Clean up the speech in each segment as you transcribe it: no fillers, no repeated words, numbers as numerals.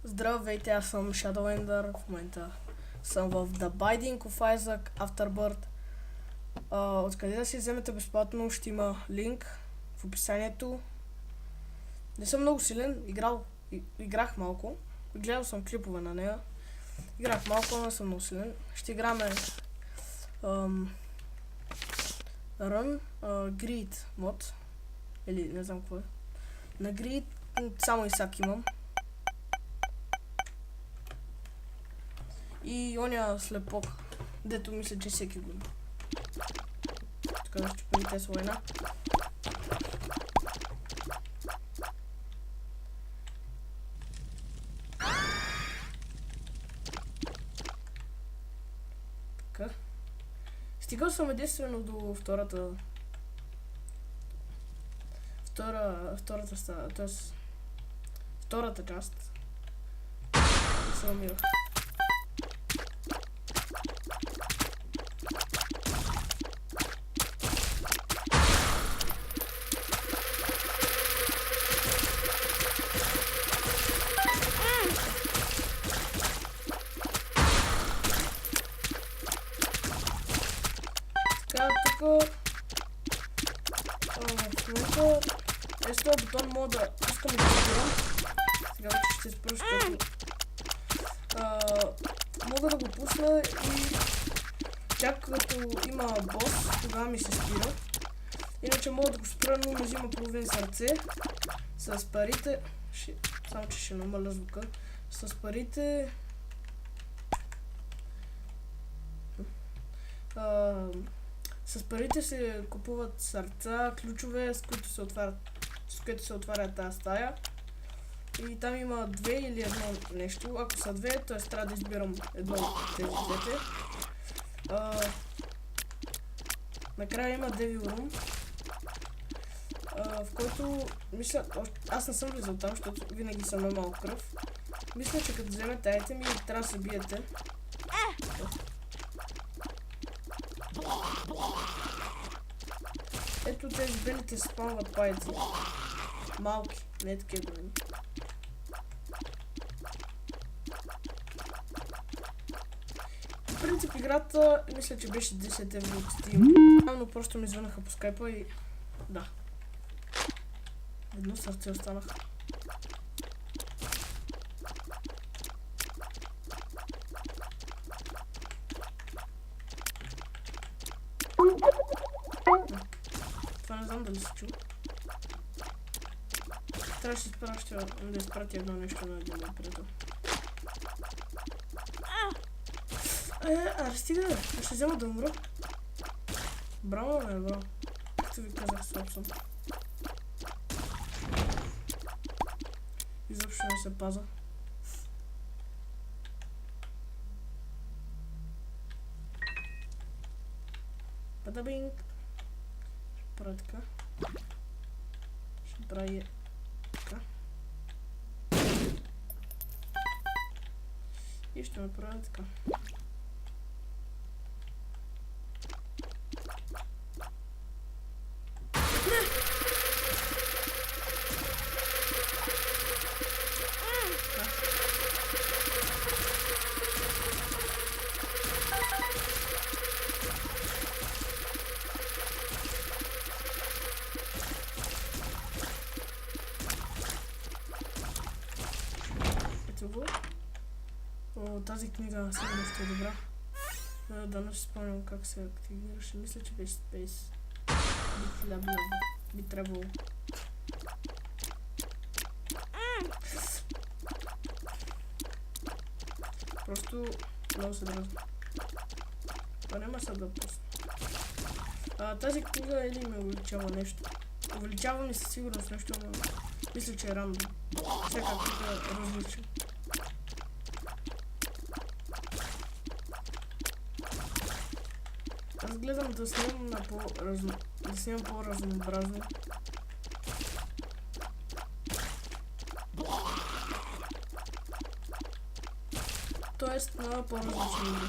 Здравейте, аз съм Shadowender. В момента съм в The Binding of Isaac Afterbirth. Откъде да си вземете безплатно, ще има линк в описанието. Не съм много силен, играх малко. Гледал съм клипове на нея. Играх малко, но не съм много силен. Ще играме Run Greed мод. Или не знам какво е. На Greed само Исак имам. И оня слепок, дето мисля, че всеки го има. Така да щупим с война. Така. Стигал съм единствено до втората част. И се умирах. Тук в момента е с този бутон мога да искам да избирам. Сега вече ще се спра, защото мога да го пусна и чак като има бос, тогава ми се спира. Иначе мога да го спра, но не взима половин сърце. С парите, само че ще намаля звука, с парите с парите се купуват сърца, ключове, с които се отваря тази стая. И там има две или едно нещо. Ако са две, т.е. трябва да избирам едно от тези двете. Накрая има Devil Room, в който мисля, аз не съм влизал там, защото винаги съм имал кръв. Мисля, че като вземете айтеми, трябва да се биете. Ето тези белите се спамват пайци. Малки, не такива големи. В принцип играта, мисля, че беше 10 евро от Steam. Но просто ми звънаха по скайпа и... да. Едно сърце останах. Това не знам дали се чу. Трябваше да изпратя едно нещо на един приятел. Стига да, ще взема да умра. Браво, браво. Както ви казах, слаб съм. Изобщо не се паза. Падабинг. Ще правя така. Ще правя така. И ще направя така. Тази книга сигурно ще е добра. Да не спомням как се активираше. Мисля, че беше Space. Би трябвало. Просто много се дразна. Това няма са да пусна. Тази книга или ме увеличава нещо. Увеличава ми със сигурност нещо, но мисля, че е рандом. Всяка книга е различна. Аз гледам да снимам по-разнообразно. Тоест на по-различни игри.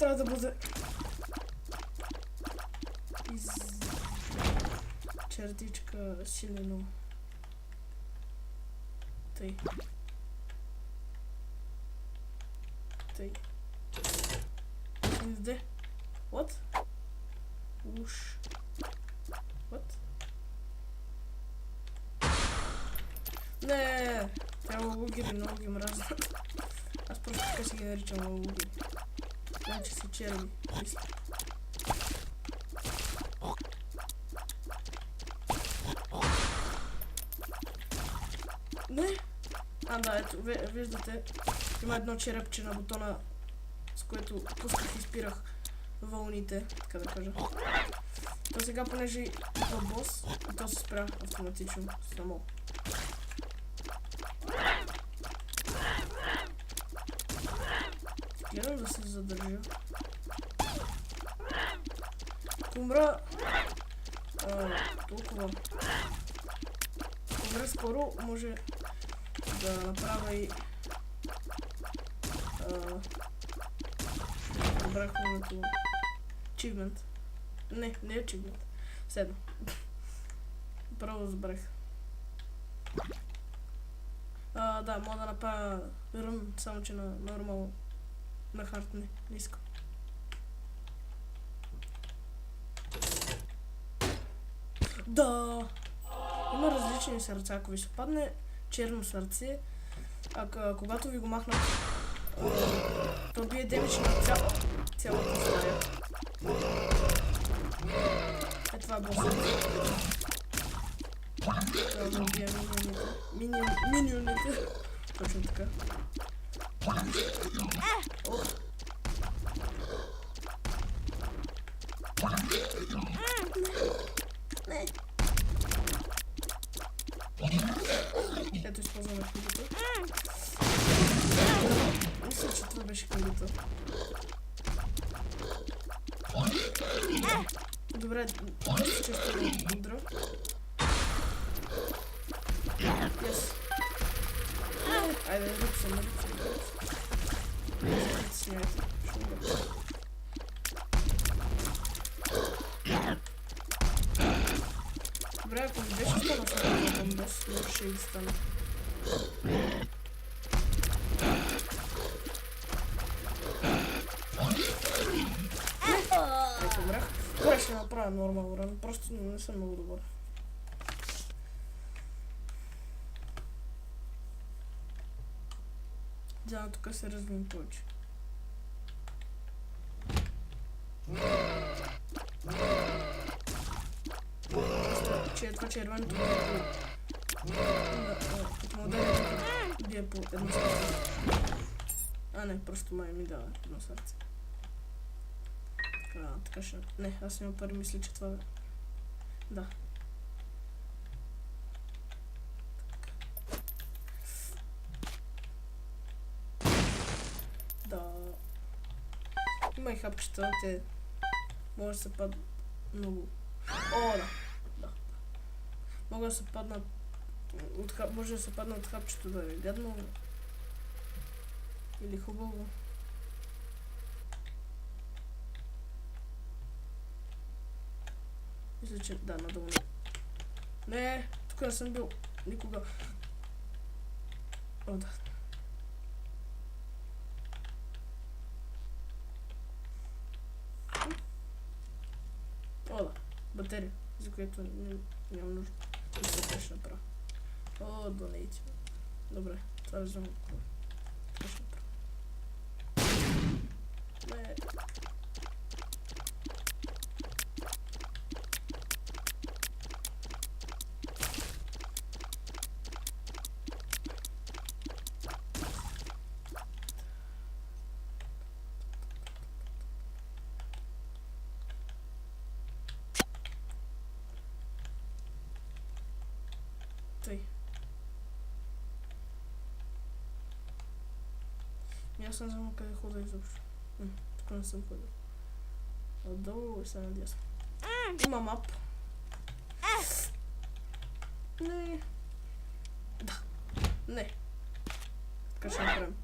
трябва да бъде чертичка силено. Тъй. Тъй. Де? What? Уш. What? Не, трябва лугери, много ги мразя. Аз просто така си ги наричам лугери. Значи са черни. Не! Да, ето, виждате, има едно черепче на бутона, с което пусках и спирах вълните, така да кажа. То сега, понеже има бос, и то се спря автоматично, само. Гледам да се задържа. Умра толкова. Умра скоро, може да направя и брахването achievement. Не е achievement. Седно. Право забрах. Да, мога да направя рън, само че на нормално. На хард не искам. Да! Има различни сърца. Ако ви се падне черно сърце, когато ви го махнат, то бие демидж на цялата стая. Това е босът. Трябва да убия миньоните. Точно така. Не. Ето използваме книгата. Мисля, че това беше книгата. Добре, доста често да удра. Yes. Айде, ръпсам. Снимайте. Добре, ако ми беше станал това бомбос, но ще и стане. Добре. Добре, ще направя нормал ран, просто не съм много добър. Да, тук се развим повече. Че това червеното като моделите бие по едно сърце. Не, просто май ми дава едно сърце. Така ще... Не, аз имам първи мисля, че това е... Да. Да. Има и хапчета, те... Може да се паднат много. Да. Мога да се паднат... Може да се падна от хапчето да е гадно. Или хубаво. Мисля, че да, надолу. Не, тук не съм бил никога. Да. Да. Батерия, за която нямам нужда. Да се ще направя. Донейти. Добре, това взема. Това ще направя. Не. Тъй. Аз не знам къде хода изобщо. Тук не съм ходил. Отдолу и се надясно. Има мап. Не. Да. Не. Така ще направим.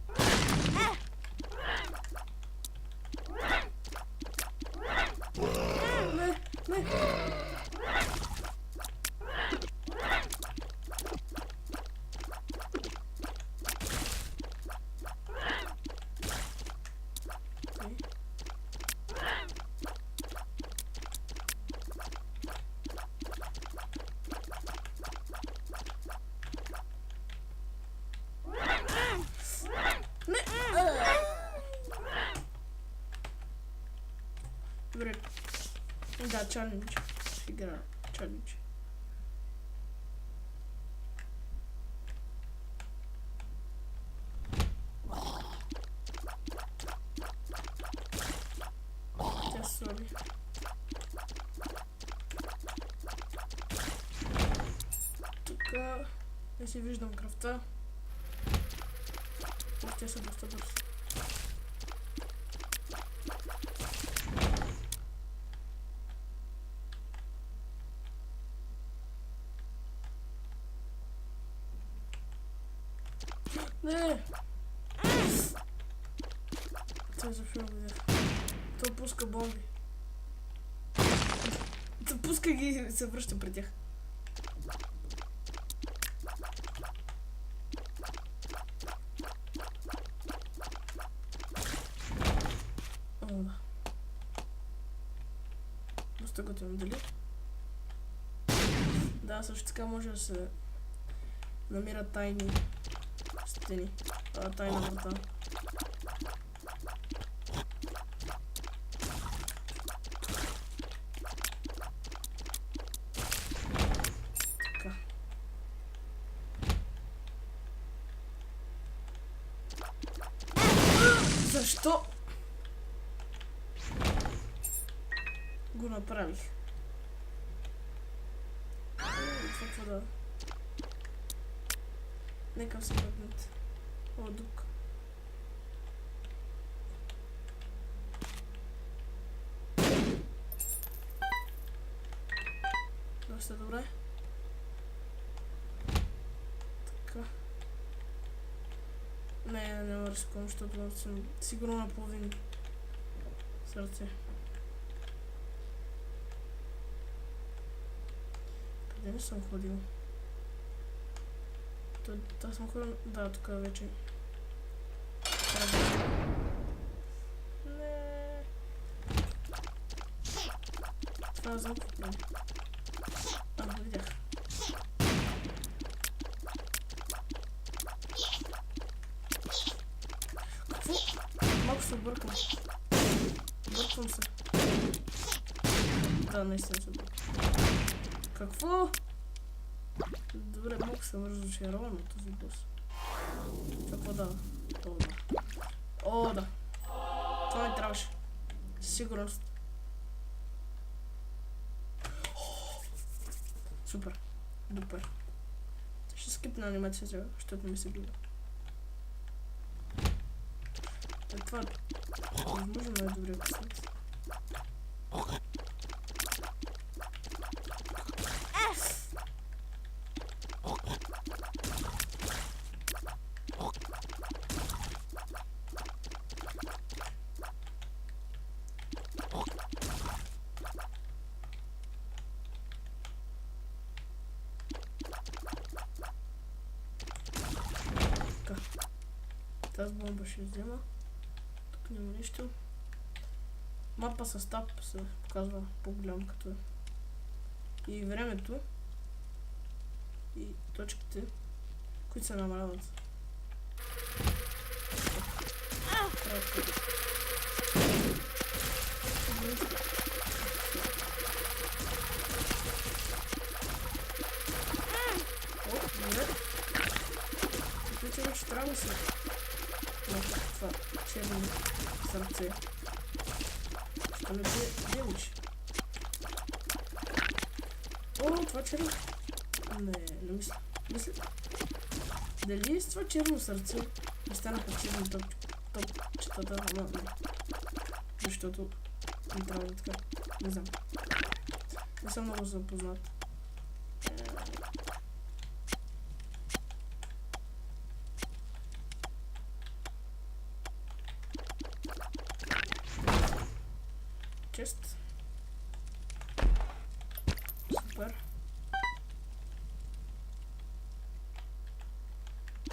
Да, чалендж. Игра. Чалендж. Тя слаби. Тук не си виждам кръвта. Те са доста бързи. Не! Той за филм видях. Той пуска бомби. Той пуска ги и се връща при тях. О, да. Доста готвим, дали? Да, също така може да се намират тайни стени. Тайна врата. Така. Защо го направих? Това какво да... Нека се върнат. О, дук. Доста добре. Така. Не рискувам, защото съм сигурно на половин сърце. Къде не съм ходил? Това съм ходил... Да, тук вече. Не. Това е звук. Видях. Какво? Малко се объркам. Обърквам се. Да, наистина се объркам. Какво? Добре, малко съм разочарован от този бос. Какво дава? О, да. О, да. Това ми трябваше. Със сигурност. Супер. Супер. Ще скипна анимация сега, защото не ми се гледа. Това възможно най-добрия късмет. Тази бомба ще взема. Тук няма нищо. Мапа с тап се показва по-голям като е. И времето. И точките, които се намаляват. Кратко. О, добре. Приключваме, че трябва да се... Това черно сърце. Що не делиш? О, това черно... Не мисля. Дали с това черно сърце ми станаха черни топчетата? Ама не. Защото не трябва да така. Не знам. Не съм много запознат. Чест. Супер.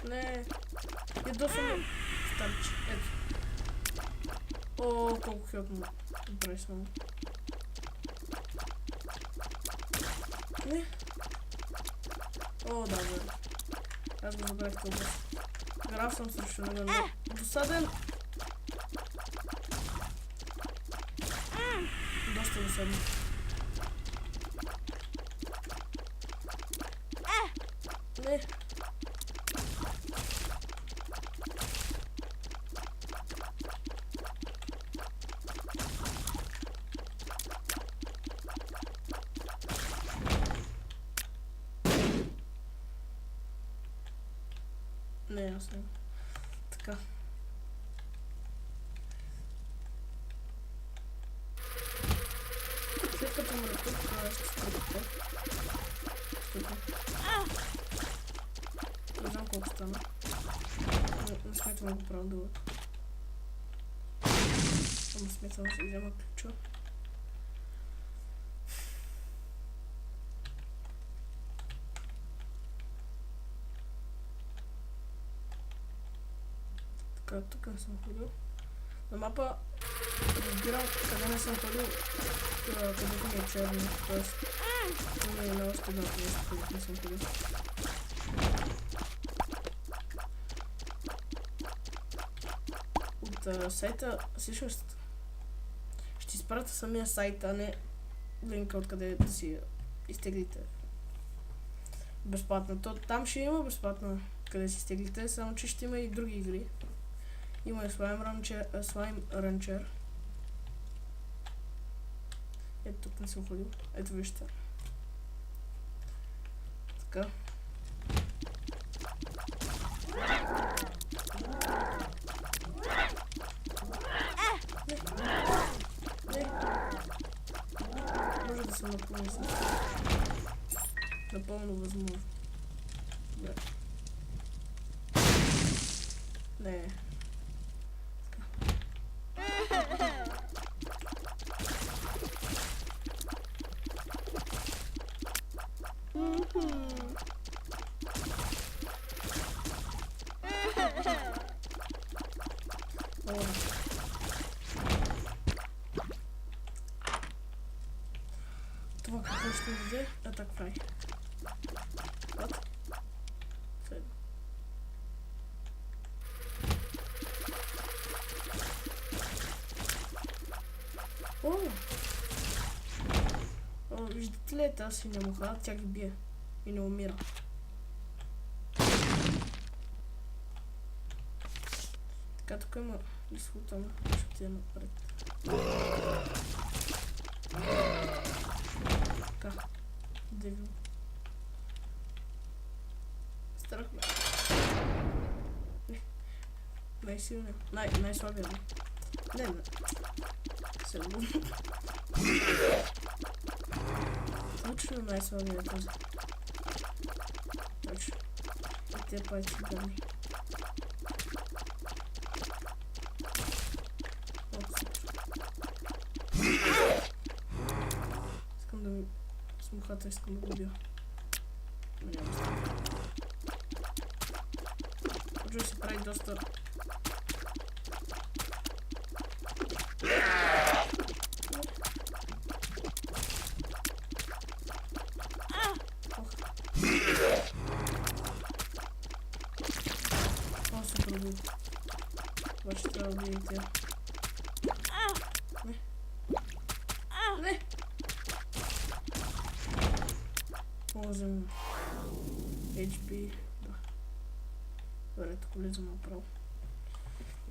Не. Ядосвам старче. Ето. О, колко хилт му направи само. Не. О, да, бе. Аз го забрах това. Грав съм срещу него. Досаден. Доста досаден. Не. Не, аз не. Така. След като ме тук, ще струпите. Не знам колко стана. Не смятам да го правя дълъг. Ама смятам да си взема ключа. Така, тук не съм ходил. На мапа разбирам къде не съм ходил, където ми е черно, т.е. има и на още едно нещо, където не съм ходил. От сайта, всъщност ще изпратя самия сайт, а не линка откъде да си изтеглите безплатно. Там ще има безплатно къде си изтеглите, само че ще има и други игри. Има и Slime Rancher. Ето тук не съм ходил. Ето вижте. Така. Не. Може да се напълни с. Напълно възможно. Да. Не. Това какво ще ми даде? Attack Fry. What? Следно. Виждате ли тази синя муха? Тя ги бие и не умира. Така, тук има изход, ама ще отида напред. Така, девил. Страх ме. Не. Най-силният. Най-слабият. Не. Се лъгу. Точно най-слабият е този. Точно. И те пайци гърни. Искам да ми... С мухата искам да го убия. Но няма става. Може да се прави доста... Това ще трябва да видите. Не. Не. Ползвам HP. Да. Добре, тук влизам направо.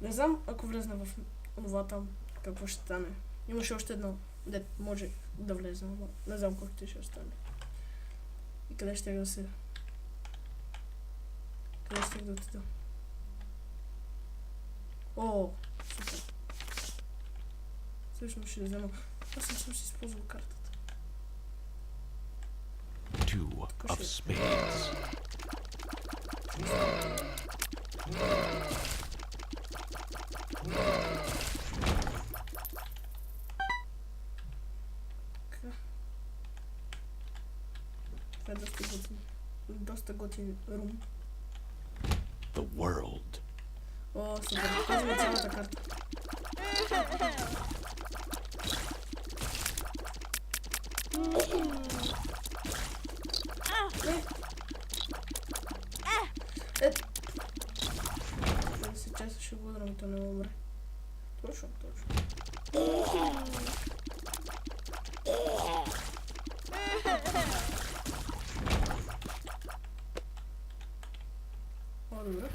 Не знам, ако влезна в това там, какво ще стане. Имаше още едно, де може да влезна, но не знам какво ще стане. И къде ще да се... Къде ще да отида? О, супер. Всъщност ще взема. Аз не съм си използвал картата. Two of spades. Това е доста готин рум. The world. О, супер. Тази е цялата карта. Сейчас ще го удрам, то не умре. Точно. добре.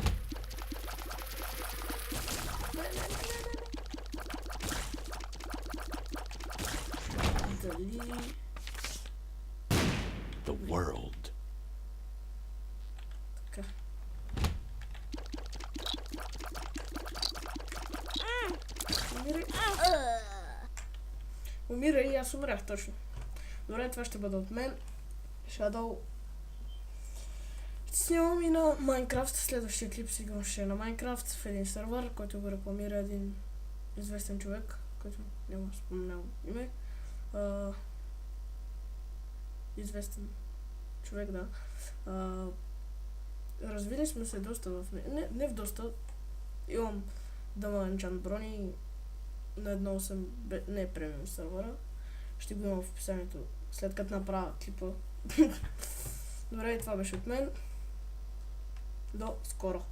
Дали... The world. Така. Умирай. Умирай и аз умрях точно. Добре, това ще бъде от мен. Shadow. Снимам и на Майнкрафт. Следващия клип сигурно ще е на Майнкрафт в един сервер, който го рекламира един известен човек, който няма споменал име. Известен човек, да. Развили сме се доста в... Не в доста. Имам дама енчант брони на 1.8, не е премиум сервера. Ще го имам в описанието, след като направя клипа. Добре, това беше от мен. До скоро!